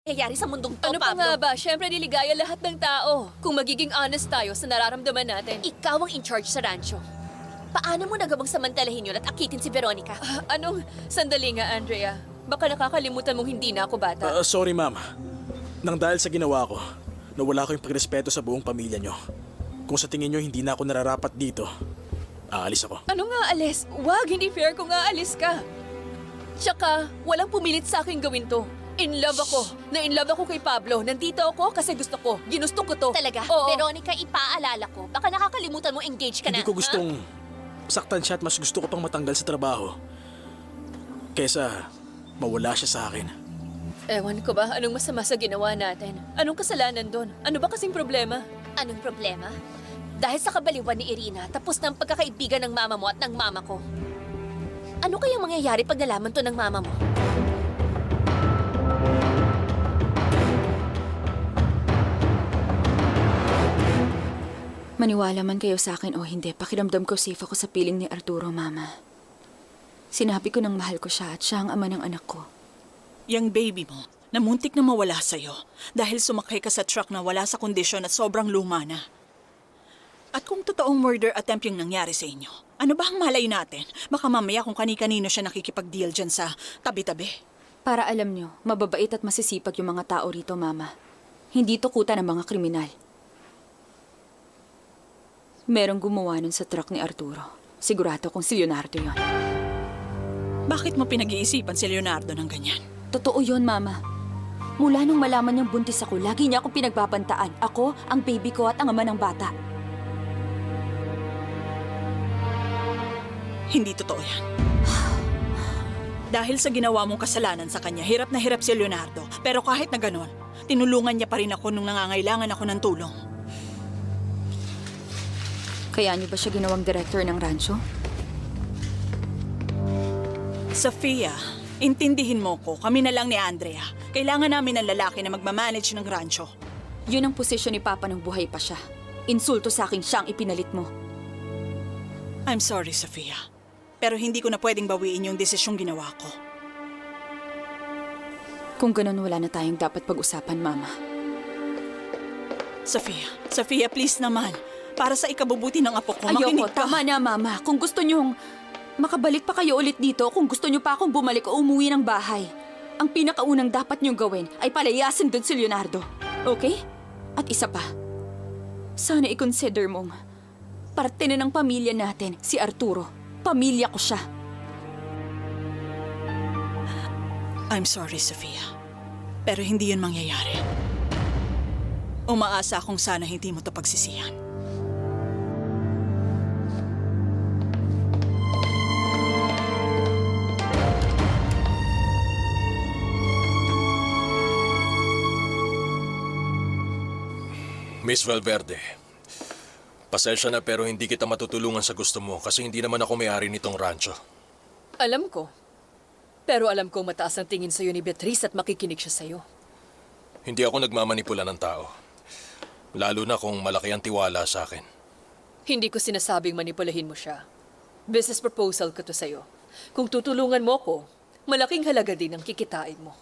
nangyayari sa mundong to, Ano pa Pablo? nga ba? Siyempre niligaya lahat ng tao. Kung magiging honest tayo sa nararamdaman natin. Ikaw ang in charge sa rancho. Paano mo nagawang samantalahin yun at akitin si Veronica? Anong... Sandali nga, Andrea. Baka nakakalimutan mong hindi na ako bata. Sorry, ma'am. Nang dahil sa ginawa ko, nawala ko yung pagrespeto sa buong pamilya nyo. Kung sa tingin nyo hindi na ako nararapat dito, aalis ako. Ano nga alis? Wag, hindi fair kung aalis ka. Tsaka, walang pumilit sa akin gawin to. In love ako. Na-in love ako kay Pablo. Nandito ako kasi gusto ko. Ginusto ko to. Talaga? Oo. Veronica, ipaalala ko. Baka nakakalimutan mo engage ka na. Hindi ko ha? gustong saktan siya at mas gusto ko pang matanggal sa trabaho. Kesa mawala siya sa akin. Ewan ko ba, anong masama sa ginawa natin? Anong kasalanan doon? Ano ba kasing problema? Anong problema? Dahil sa kabaliwan ni Irina, tapos na ang pagkakaibigan ng mama mo at ng mama ko. Ano kayang mangyayari pag nalaman to ng mama mo? Maniwala man kayo sa akin o hindi, pakiramdam ko safe ako sa piling ni Arturo, Mama. Sinabi ko nang mahal ko siya at siya ang ama ng anak ko. Yang baby mo, namuntik na mawala sa'yo dahil sumakay ka sa truck na wala sa kondisyon at sobrang luma na. At kung totoong murder attempt yung nangyari sa inyo, ano ba ang malay natin? Baka mamaya kung kani-kanino siya nakikipag-deal dyan sa tabi-tabi. Para alam nyo, mababait at masisipag yung mga tao rito, Mama. Hindi tukutan ng mga kriminal. Merong gumawa nun sa truck ni Arturo. Sigurado kung si Leonardo yon. Bakit mo pinag-iisipan si Leonardo ng ganyan? Totoo yon, Mama. Mula nung malaman niyang buntis ako, lagi niya akong pinagbabantaan. Ako, ang baby ko at ang ama ng bata. Hindi totoo yan. Dahil sa ginawa mong kasalanan sa kanya, hirap na hirap si Leonardo. Pero kahit na ganon, tinulungan niya pa rin ako nung nangangailangan ako ng tulong. Kaya niyo ba siya ginawang director ng rancho? Sofia, intindihin mo ko, kami na lang ni Andrea. Kailangan namin ng lalaki na magmamanage ng rancho. Yun ang posisyon ni Papa nung buhay pa siya. Insulto sa akin siya ang ipinalit mo. I'm sorry, Sofia. Pero hindi ko na pwedeng bawiin yung desisyong ginawa ko. Kung ganun, wala na tayong dapat pag-usapan, Mama. Sofia, please naman. Para sa ikabubuti ng apo ko, makinig Ayoko, ka. tama na, Mama. Kung gusto niyong makabalik pa kayo ulit dito, kung gusto niyo pa akong bumalik o umuwi ng bahay, ang pinakaunang dapat niyong gawin ay palayasin doon si Leonardo. Okay? At isa pa, sana i-consider mong parte na ng pamilya natin, si Arturo. Pamilya ko siya. I'm sorry, Sofia. Pero hindi yun mangyayari. Umaasa akong sana hindi mo to pagsisihan. Miss Valverde, pasensya na pero hindi kita matutulungan sa gusto mo kasi hindi naman ako may-ari nitong rancho. Alam ko. Pero alam ko mataas ang tingin sa'yo ni Beatrice at makikinig siya sa'yo. Hindi ako nagmamanipula ng tao. Lalo na kung malaki ang tiwala sa akin. Hindi ko sinasabing manipulahin mo siya. Business proposal ko to sa'yo. Kung tutulungan mo ko, malaking halaga din ang kikitain mo.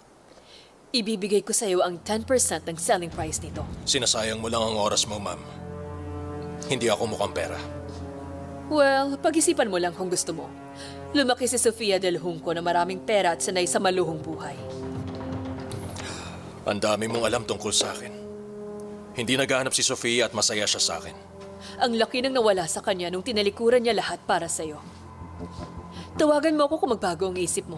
Ibibigay ko sa'yo ang 10% ng selling price nito. Sinasayang mo lang ang oras mo, ma'am. Hindi ako mukhang pera. Well, pag-isipan mo lang kung gusto mo. Lumaki si Sofia del Junco na maraming pera at sanay sa maluhong buhay. Ang dami mong alam tungkol sa akin. Hindi naghahanap si Sofia at masaya siya sa akin. Ang laki nang nawala sa kanya nung tinalikuran niya lahat para sa'yo. Tawagan mo ako kung magbago ang isip mo.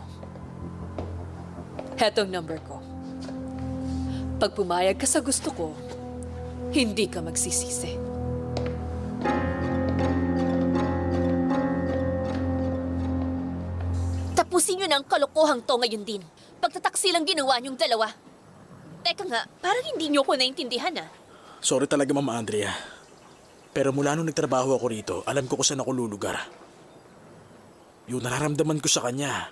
Hetong number ko. Pag pumayag ka sa gusto ko, hindi ka magsisisi. Tapusin nyo na ang kalokohang to ngayon din. Pagtataksi lang ginawa nyong dalawa. Teka nga, parang hindi nyo ko naintindihan ah. Sorry talaga, Mama Andrea. Pero mula nung nagtrabaho ako rito, alam ko kung saan ako lulugar. Yung nararamdaman ko sa kanya.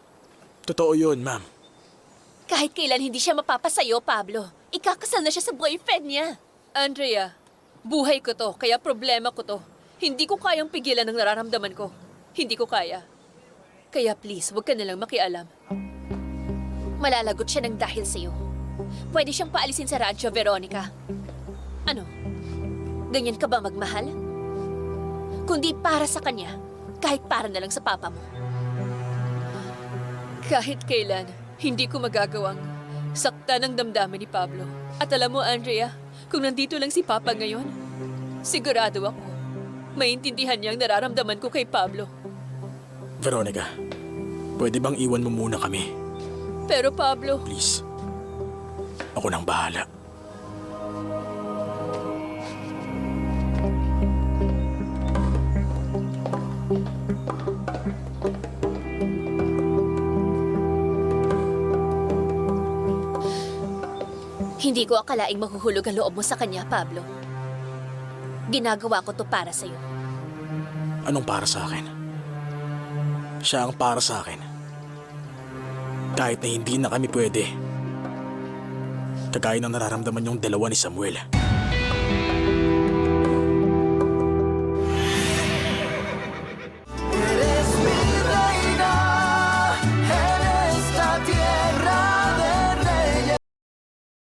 Totoo yun, ma'am. Kahit kailan hindi siya mapapasayo, Pablo. Ikakasal na siya sa boyfriend niya. Andrea, buhay ko to, kaya problema ko to. Hindi ko kayang pigilan ang nararamdaman ko. Hindi ko kaya. Kaya please, huwag ka nalang makialam. Malalagot siya ng dahil sa'yo. pwede siyang paalisin sa radyo, Veronica. Ano? Ganyan ka ba magmahal? Kundi para sa kanya, kahit para na lang sa papa mo. Kahit kailan, hindi ko magagawang sakta ng damdamin ni Pablo. At alam mo, Andrea, kung nandito lang si Papa ngayon, sigurado ako, maintindihan niya ang nararamdaman ko kay Pablo. Veronica, pwede bang iwan mo muna kami? Pero Pablo, Please. Ako nang bahala. Hindi ko akalaing mahuhulog ang loob mo sa kanya, Pablo. Ginagawa ko to para sa'yo. Anong para sa akin? Siya ang para sa akin. Kahit na hindi na kami pwede. Kagaya ng nararamdaman yung dalawa ni Samuel.